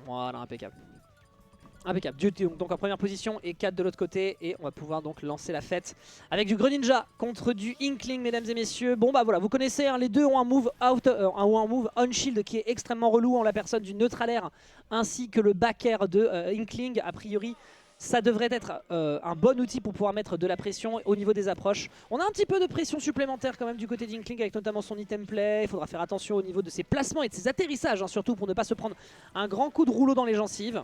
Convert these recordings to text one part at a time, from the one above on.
Voilà, impeccable. Impeccable. Dude donc en première position et 4 de l'autre côté. Et on va pouvoir donc lancer la fête avec du Greninja contre du Inkling, mesdames et messieurs. Bon bah voilà, vous connaissez, hein, les deux ont un move un move on shield qui est extrêmement relou en la personne du neutralaire ainsi que le back air de Inkling. A priori, ça devrait être un bon outil pour pouvoir mettre de la pression au niveau des approches. On a un petit peu de pression supplémentaire quand même du côté d'Inkling avec notamment son item play. Il faudra faire attention au niveau de ses placements et de ses atterrissages, hein, surtout pour ne pas se prendre un grand coup de rouleau dans les gencives.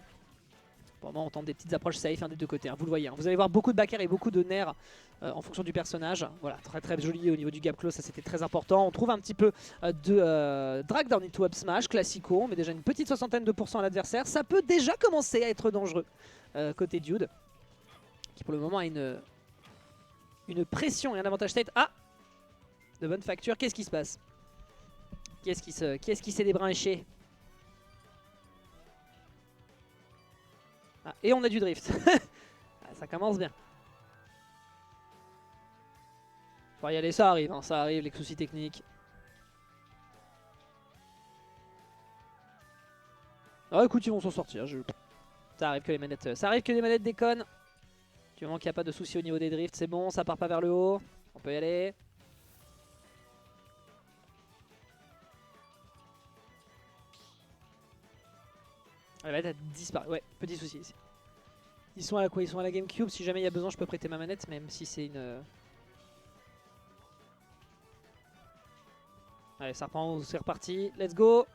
Pour le moment, on tente des petites approches safe, hein, des deux côtés, hein, vous le voyez. Hein. Vous allez voir beaucoup de back air et beaucoup de nerfs en fonction du personnage. Voilà, très très joli au niveau du gap close, ça c'était très important. On trouve un petit peu de drag down into up smash, classico. On met déjà une petite 60% de % à l'adversaire. Ça peut déjà commencer à être dangereux côté Dude, qui pour le moment a une pression et un avantage state. Ah, de bonne facture. Qu'est-ce qui se passe? Qu'est-ce qui s'est débranché? Ah, et on a du drift. Ça commence bien. Faut y aller, ça arrive, hein, ça arrive, les soucis techniques. Ah écoute, ils vont s'en sortir. Ça arrive que les manettes déconnent. Du moment qu'il n'y a pas de soucis au niveau des drifts, c'est bon, ça part pas vers le haut. On peut y aller. La manette a disparu. Ouais, petit souci ici. Ils sont à la quoi? Ils sont à la GameCube. Si jamais il y a besoin, je peux prêter ma manette, même si c'est une... Allez, ça reprend, c'est reparti. Let's go.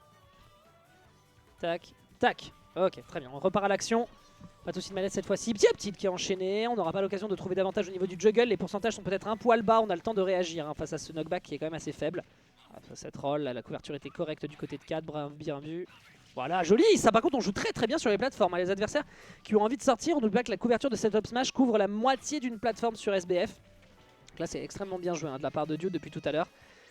Tac, tac. Ok, très bien. On repart à l'action. Pas de soucis de manette cette fois-ci. Petite qui est enchaîné. On n'aura pas l'occasion de trouver davantage au niveau du juggle. Les pourcentages sont peut-être un poil bas. On a le temps de réagir, hein, face à ce knockback qui est quand même assez faible. Cette roll, là, la couverture était correcte du côté de 4. Bien vu. Voilà, joli. Ça, par contre, on joue très très bien sur les plateformes. Les adversaires qui ont envie de sortir, on n'oublie pas que la couverture de cette up smash couvre la moitié d'une plateforme sur SBF. Donc là, c'est extrêmement bien joué, hein, de la part de Dude depuis tout à l'heure.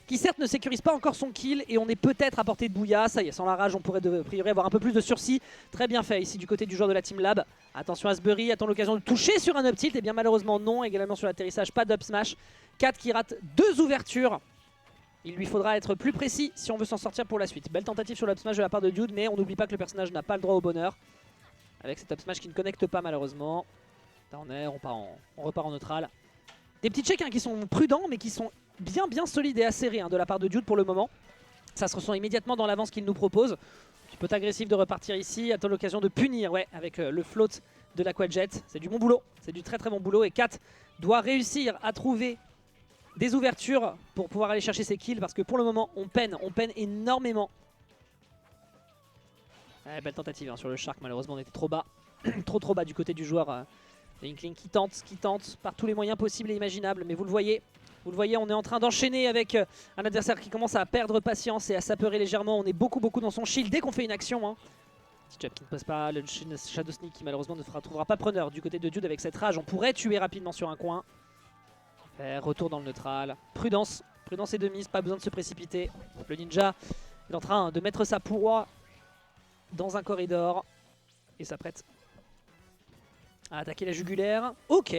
Qui certes ne sécurise pas encore son kill et on est peut-être à portée de Bouya. Ça y est, sans la rage, on pourrait a priori avoir un peu plus de sursis. Très bien fait ici du côté du joueur de la Team Lab. Attention Asbury, attend l'occasion de toucher sur un up tilt. Et bien malheureusement non, également sur l'atterrissage, pas d'up smash. 4 qui rate 2 ouvertures. Il lui faudra être plus précis si on veut s'en sortir pour la suite. Belle tentative sur l'up smash de la part de Dude, mais on n'oublie pas que le personnage n'a pas le droit au bonheur. Avec cet up smash qui ne connecte pas malheureusement. Là on est, on repart en neutral. Des petits checks, hein, qui sont prudents mais qui sont bien solides et acérés, hein, de la part de Dude pour le moment. Ça se ressent immédiatement dans l'avance qu'il nous propose. Tu peux t'agressif de repartir ici, attends l'occasion de punir, ouais, avec le float de l'Aquajet. C'est du bon boulot, c'est du très bon boulot et Kat doit réussir à trouver des ouvertures pour pouvoir aller chercher ses kills parce que pour le moment on peine énormément. Ouais, belle tentative, hein, sur le Shark, malheureusement on était trop bas. trop bas du côté du joueur Inkling qui tente par tous les moyens possibles et imaginables, mais vous le voyez, on est en train d'enchaîner avec un adversaire qui commence à perdre patience et à s'apeurer légèrement. On est beaucoup dans son shield dès qu'on fait une action, hein. Petit jab qui ne passe pas, le Shadow Sneak qui malheureusement ne trouvera pas preneur du côté de Dude avec cette rage. On pourrait tuer rapidement sur un coin. Retour dans le neutral. Prudence et de mise, pas besoin de se précipiter. Le ninja est en train de mettre sa proie dans un corridor et s'apprête à attaquer la jugulaire. Ok,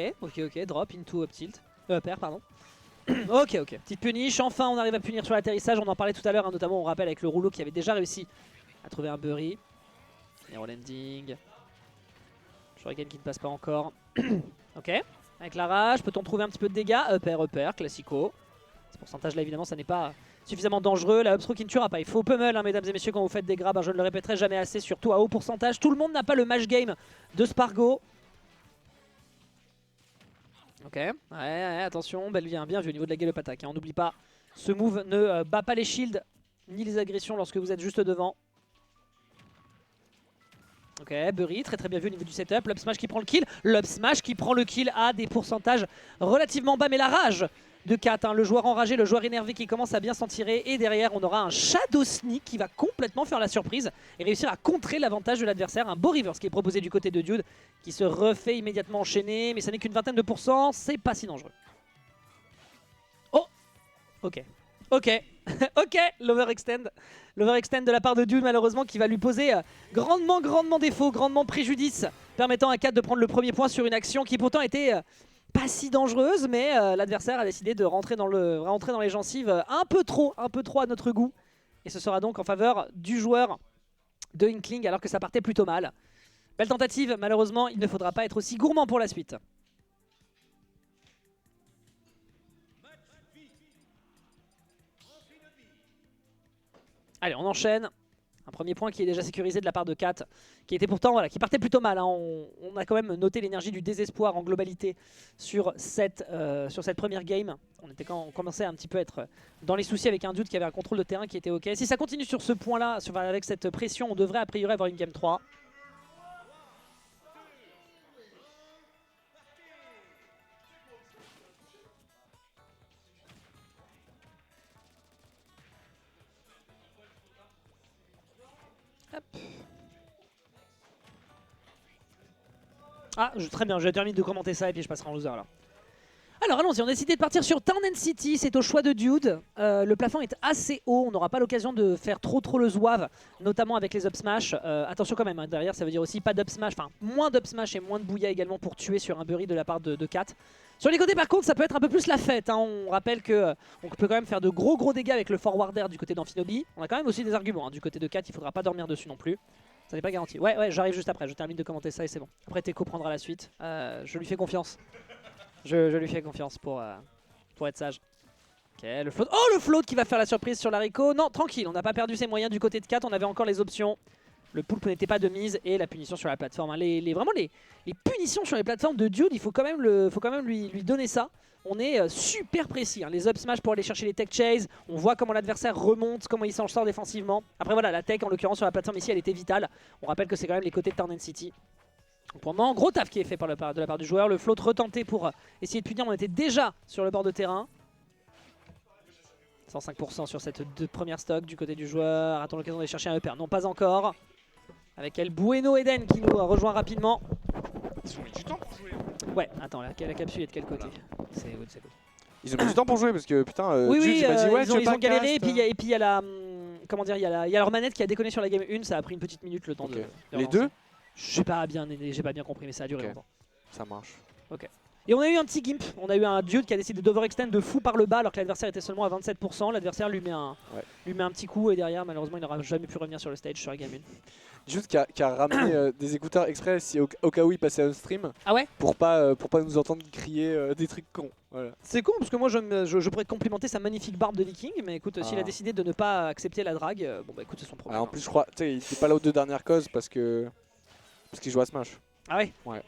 drop into up tilt. Up air, pardon. ok, petite punish. Enfin, on arrive à punir sur l'atterrissage. On en parlait tout à l'heure, hein, notamment on rappelle avec le rouleau qui avait déjà réussi à trouver un Bury. Hero landing. Shuriken qui ne passe pas encore. Ok, avec la rage, peut-on trouver un petit peu de dégâts? Up air, classico. Ce pourcentage là évidemment ça n'est pas suffisamment dangereux. La upthrow qui ne tuera pas. Il faut pummel, hein, mesdames et messieurs, quand vous faites des grabs, hein, je ne le répéterai jamais assez, surtout à haut pourcentage. Tout le monde n'a pas le match game de Spargo. Ok, ouais, attention, bien vu au niveau de la gallop attaque, hein. On n'oublie pas, ce move ne bat pas les shields ni les agressions lorsque vous êtes juste devant. Ok, Bury, très bien vu au niveau du setup. L'up smash qui prend le kill. L'up smash qui prend le kill à des pourcentages relativement bas. Mais la rage de Kat, hein, le joueur enragé, le joueur énervé qui commence à bien s'en tirer. Et derrière, on aura un Shadow Sneak qui va complètement faire la surprise et réussir à contrer l'avantage de l'adversaire. Un beau reverse qui est proposé du côté de Dude, qui se refait immédiatement enchaîner. Mais ça n'est qu'une vingtaine de pourcents, c'est pas si dangereux. Oh, ok. Ok, l'overextend de la part de Dude malheureusement qui va lui poser grandement défaut, grandement préjudice, permettant à Kat de prendre le premier point sur une action qui pourtant était pas si dangereuse, mais l'adversaire a décidé de rentrer dans les gencives un peu trop à notre goût. Et ce sera donc en faveur du joueur de Inkling alors que ça partait plutôt mal. Belle tentative, malheureusement il ne faudra pas être aussi gourmand pour la suite. Allez, on enchaîne. Un premier point qui est déjà sécurisé de la part de Kat, qui était pourtant, voilà, qui partait plutôt mal. Hein. On a quand même noté l'énergie du désespoir en globalité sur cette première game. On commençait à un petit peu être dans les soucis avec un dude qui avait un contrôle de terrain qui était ok. Si ça continue sur ce point-là, avec cette pression, on devrait a priori avoir une game 3. Hop. Ah, très bien, je termine de commenter ça et puis je passerai en loser là. Alors allons-y, on a décidé de partir sur Town and City, c'est au choix de Dude. Le plafond est assez haut, on n'aura pas l'occasion de faire trop le zouave, notamment avec les up smash. Attention quand même, hein, derrière ça veut dire aussi pas d'up smash, enfin moins d'up smash et moins de bouilla également pour tuer sur un Bury de la part de Kat. Sur les côtés par contre ça peut être un peu plus la fête, hein. On rappelle que on peut quand même faire de gros dégâts avec le forwarder du côté d'Amphinobi. On a quand même aussi des arguments, hein. Du côté de Kat il faudra pas dormir dessus non plus. Ça n'est pas garanti. Ouais, j'arrive juste après, je termine de commenter ça et c'est bon. Après Teko prendra la suite, je lui fais confiance. Je lui fais confiance pour être sage. Ok, le float. Oh, le float qui va faire la surprise sur l'haricot. Non, tranquille, on n'a pas perdu ses moyens du côté de 4. On avait encore les options. Le poulpe n'était pas de mise et la punition sur la plateforme. Hein. Vraiment, les punitions sur les plateformes de Dude, il faut quand même, lui donner ça. On est super précis. Hein. Les up smash pour aller chercher les tech chase. On voit comment l'adversaire remonte, comment il s'en sort défensivement. Après, voilà, la tech, en l'occurrence, sur la plateforme ici, elle était vitale. On rappelle que c'est quand même les côtés de Town and City. Pour le moment, gros taf qui est fait de la part du joueur. Le float retenté pour essayer de punir. On était déjà sur le bord de terrain. 105% sur cette première stock du côté du joueur. Attends l'occasion d'aller chercher un upper. Non, pas encore. Avec El Bueno Eden qui nous rejoint rapidement. Ils ont mis du temps pour jouer. Ouais, attends, la capsule est de quel côté? C'est good, c'est good. Ils ont mis du temps pour jouer parce que putain, oui, Jules, il m'a dit ouais, ils ont galéré. Et puis il y a la. Comment dire, il y a leur manette qui a déconné sur la game 1. Ça a pris une petite minute le temps de les deux. J'ai pas bien compris, mais ça a duré longtemps. Ça marche. Ok. Et on a eu un petit gimp, on a eu un Dude qui a décidé d'overextend de fou par le bas alors que l'adversaire était seulement à 27%. L'adversaire lui met un petit coup et derrière malheureusement il n'aura jamais pu revenir sur le stage sur la game 1. Dude qui a ramené des écouteurs exprès si au cas où il passait on stream. Ah ouais. Pour pas nous entendre crier des trucs cons. Voilà. C'est con parce que moi je pourrais complimenter sa magnifique barbe de viking, mais écoute, s'il a décidé de ne pas accepter la drague, bon bah écoute c'est son problème. En plus je crois, tu sais, il était pas là aux deux dernières causes parce qu'il joue à Smash. Ah ouais. Ouais.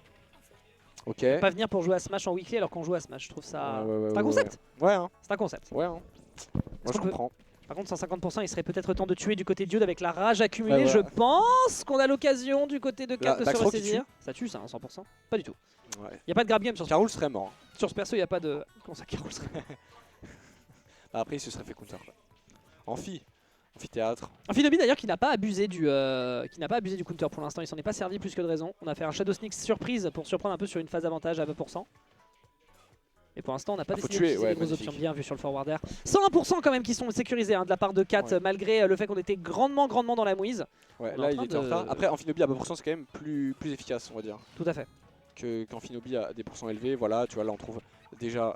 Ok. Pas venir pour jouer à Smash en weekly alors qu'on joue à Smash, je trouve ça... c'est un concept. Ouais hein. C'est un concept. Ouais hein. Moi je comprends. Par contre 150% il serait peut-être temps de tuer du côté de Dude avec la rage accumulée. Je pense qu'on a l'occasion du côté de Kat de se ressaisir. Ça tue ça, 100%. Pas du tout. Ouais. Y a pas de grab game sur ce Carol serait mort. Sur ce perso, il y a pas de... Comment ça, Carol serait mort? Après il se serait fait counter. Amphithéâtre. Amphinobi d'ailleurs qui n'a pas abusé du counter pour l'instant, il s'en est pas servi plus que de raison. On a fait un Shadow Sneak surprise pour surprendre un peu sur une phase d'avantage à 20%. Et pour l'instant on n'a pas décidé d'utiliser les grosses options bien vues sur le forwarder. 101% quand même qui sont sécurisés hein, de la part de Kat malgré le fait qu'on était grandement dans la mouise. Ouais, là il était en retard. Après Amphinobi à 20% c'est quand même plus efficace on va dire. Tout à fait. Qu'Amphinobi a des pourcents élevés, voilà, tu vois là on trouve déjà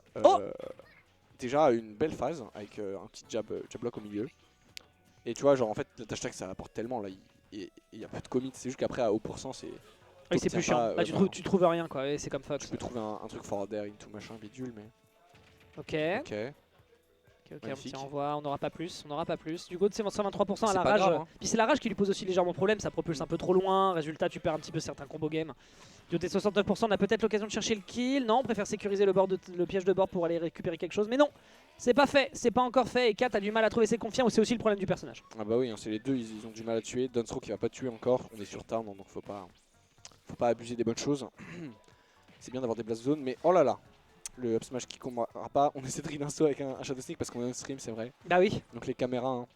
une belle phase avec un petit jab block au milieu. Et tu vois genre en fait le hashtag ça apporte tellement là, il y a peu de commit, c'est juste qu'après au pourcent c'est... Oui c'est plus chiant, là tu trouves rien quoi, et c'est comme Fox. Tu peux trouver un truc forwarder into machin bidule mais... Ok, on tient en voie, on n'aura pas plus, Du coup c'est 123% à la rage, grave, hein. Puis c'est la rage qui lui pose aussi légèrement problème, ça propulse un peu trop loin, résultat tu perds un petit peu certains combos game. Du côté 69% on a peut-être l'occasion de chercher le kill, non on préfère sécuriser le piège de bord pour aller récupérer quelque chose, mais non, c'est pas fait, c'est pas encore fait et Kat a du mal à trouver ses confiants, c'est aussi le problème du personnage. Ah bah oui, hein, c'est les deux, ils ont du mal à tuer, Dunstroke qui va pas tuer encore, on est sur Tarn donc faut pas abuser des bonnes choses. C'est bien d'avoir des blast zones, mais oh là là, le up smash qui combattra pas, on essaie de read insto avec un Shadow Sneak parce qu'on est en stream c'est vrai. Bah oui. Donc les caméras hein.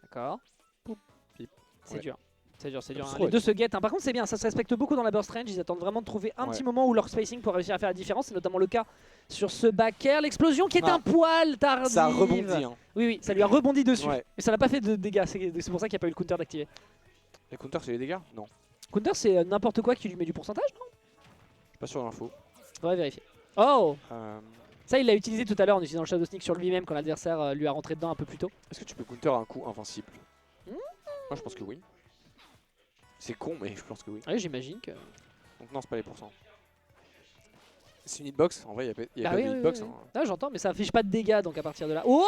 D'accord. C'est dur. C'est dur. Hein. Les deux se guettent. Hein. Par contre, c'est bien, ça se respecte beaucoup dans la burst range. Ils attendent vraiment de trouver un petit moment où leur spacing pour réussir à faire la différence. C'est notamment le cas sur ce back air. L'explosion qui est un poil tardive. Ça a rebondi. Hein. Oui, ça lui a rebondi dessus. Ouais. Mais ça n'a pas fait de dégâts. C'est pour ça qu'il n'y a pas eu le counter d'activer. Les counters, c'est les dégâts? Non. Counter, c'est n'importe quoi qui lui met du pourcentage, non? Je suis pas sûr de l'info. Faudrait vérifier. Oh Ça, il l'a utilisé tout à l'heure en utilisant le Shadow Sneak sur lui-même quand l'adversaire lui a rentré dedans un peu plus tôt. Est-ce que tu peux counter un coup invincible? Moi je pense que oui. C'est con mais je pense que oui. Ouais, j'imagine que. Donc non c'est pas les pourcents. C'est une hitbox, en vrai il y a Ah pas oui, de oui, hitbox. oui. Hein. Ah, j'entends, mais ça affiche pas de dégâts donc à partir de là. Oh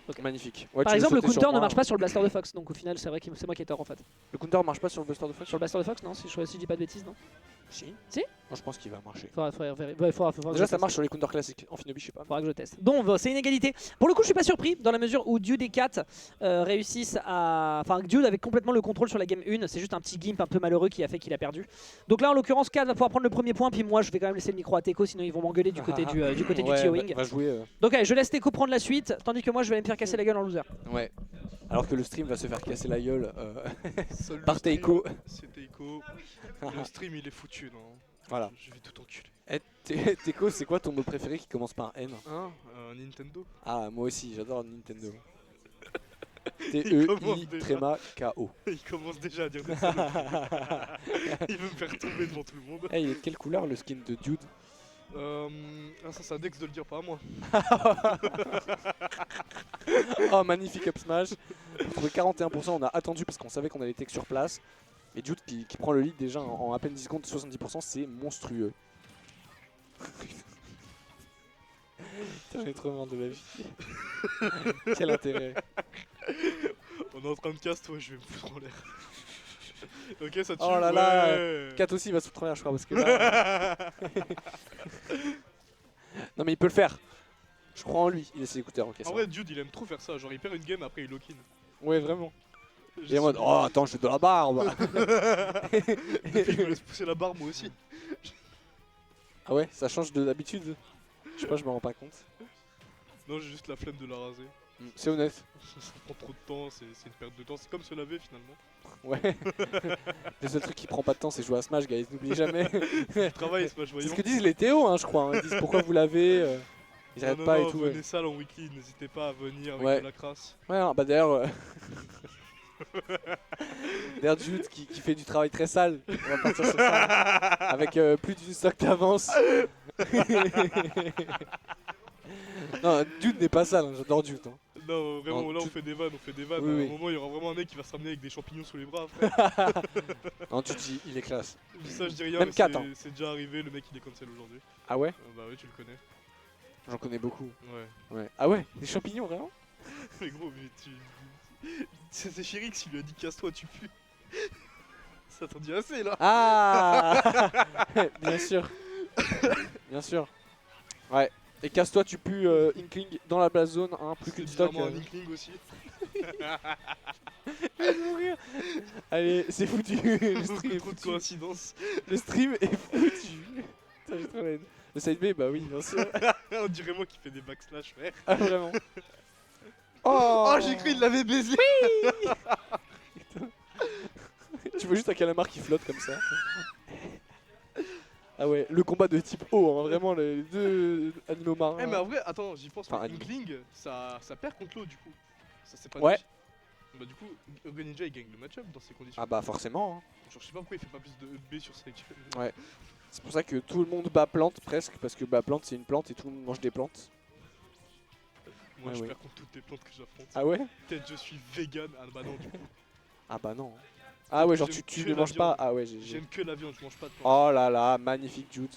Ok. Magnifique. Ouais, Par tu veux exemple, le sauter sur counter ne moi. marche pas sur le blaster de Fox, donc au final, c'est vrai que c'est moi qui ai tort en fait. Le counter marche pas sur le Buster de Fox. Sur le blaster de Fox, non, si je dis pas de bêtises, non. Si. Si Moi je pense qu'il va marcher. Faudra vérifier. Ouais, faudra que Déjà je ça teste. marche sur les counters classiques. En Finobi je sais pas. Faudra que je teste. Donc c'est une égalité. Pour le coup je suis pas surpris dans la mesure où Dude et Kat réussissent à... Enfin Dude avait complètement le contrôle sur la game 1. C'est juste un petit gimp un peu malheureux qui a fait qu'il a perdu. Donc là en l'occurrence Kat va pouvoir prendre le premier point. Puis moi je vais quand même laisser le micro à Teco. Sinon ils vont m'engueuler du côté du Ouais, TOing. va jouer. Donc allez je laisse Teco prendre la suite. Tandis que moi je vais aller me faire casser la gueule en loser. Ouais. Alors que le stream va se faire casser la gueule Seul le par stream, Teiko. C'est Teiko. Le stream il est foutu, non. Voilà. Je vais tout enculer. Teiko, c'est quoi ton mot préféré qui commence par N? Hein Nintendo. Ah, moi aussi, j'adore Nintendo. commence T-E-I, déjà. tréma, K-O. Il commence déjà à dire des saloperies. Il veut me faire tomber devant tout le monde. Eh, il est de quelle couleur le skin de Dude? Ça c'est à Dex de le dire, pas à moi. Oh, magnifique up smash. Pour trouver 41%, on a attendu parce qu'on savait qu'on allait take sur place. Et Dude qui prend le lead déjà en à peine 10 secondes, 70%, c'est monstrueux. Putain, j'ai trop marre de la vie. Quel intérêt. On est en train de casse, toi, je vais me foutre en l'air. Ok, ça tue. Oh là là, ouais. 4 aussi va se foutre en l'air, je crois, parce que là... Non mais il peut le faire. Je crois en lui, il a ses écouteurs, ok. ça En va. vrai, Dude il aime trop faire ça. Genre, il perd une game, après il lock-in. Ouais, vraiment. Je Et en mode, suis- oh attends, je fais de la barbe. Depuis, je me laisse pousser la barbe moi aussi. Ah ouais, ça change de d'habitude. Je sais pas, je me rends pas compte. Non, j'ai juste la flemme de la raser. C'est honnête. Ça prend trop de temps, c'est une perte de temps. C'est comme se laver finalement. Ouais. Le seul truc qui prend pas de temps, c'est jouer à Smash, guys. N'oubliez jamais. Le travail, Smash C'est voyons. ce que disent les Théo, hein, je crois. Hein. Ils disent pourquoi vous l'avez. Ils arrêtent Non, pas non, et tout. venez Ouais, sale en weekly, n'hésitez pas à venir avec Ouais. de la crasse. ouais hein, bah d'ailleurs. D'ailleurs, Jude qui fait du travail très sale. On va partir sur ça. Avec plus d'une stock d'avance. Non, Dude n'est pas sale, hein, j'adore Dude. Hein. Non, vraiment, Non, là on tu- fait des vannes, on fait des vannes. Oui, À oui. un moment, il y aura vraiment un mec qui va se ramener avec des champignons sous les bras, frère. Non, Dude, il est classe. Ça, je dis rien, Même mais 4, hein. c'est déjà arrivé, le mec il est cancel aujourd'hui. Ah ouais? Bah oui, tu le connais. J'en connais beaucoup. Ouais. Ouais. Ah ouais? Des champignons, vraiment? Mais gros, mais tu. C'est Chirix qui lui a dit casse-toi, tu pues. Ça t'en dit assez là. Ah bien sûr. Bien sûr. Ouais. Et casse-toi, tu pues Inkling dans la blast zone, hein, plus C'est qu'une stock. bizarrement un Inkling aussi. Je vais mourir. Allez, c'est foutu. Le stream Beaucoup est trop de foutu. coïncidences. Le stream est foutu. Putain, j'ai trop la haine. Le side B, bah oui, bien sûr. On dirait moi qui fais des backslash, frère. Ah, vraiment. Oh, j'ai cru qu'il l'avait baisé. Tu vois juste un calamar qui flotte comme ça. Ah ouais, le combat de type O, hein, vraiment les deux animaux marins. Eh, mais en vrai, attends, j'y pense. Enfin, mais Inkling, ça perd contre l'eau du coup. Ça, c'est pas Ouais. logique. Bah, du coup, Greninja il gagne le match-up dans ces conditions. Ah bah forcément. Hein. Genre, je sais pas pourquoi il fait pas plus de B sur sa gueule. Ouais. C'est pour ça que tout le monde bat plante presque, parce que bah plante c'est une plante et tout le monde mange des plantes. Moi, Ouais, je ouais. perds contre toutes les plantes que j'affronte. Ah ouais? Peut-être je suis vegan. Ah bah non, du coup. Ah bah non. Ah ouais, genre J'aime tu que ne la manges pas. viande. Ah ouais, j'ai. J'aime que la viande, je mange pas de plantes. Oh là là, magnifique Jude.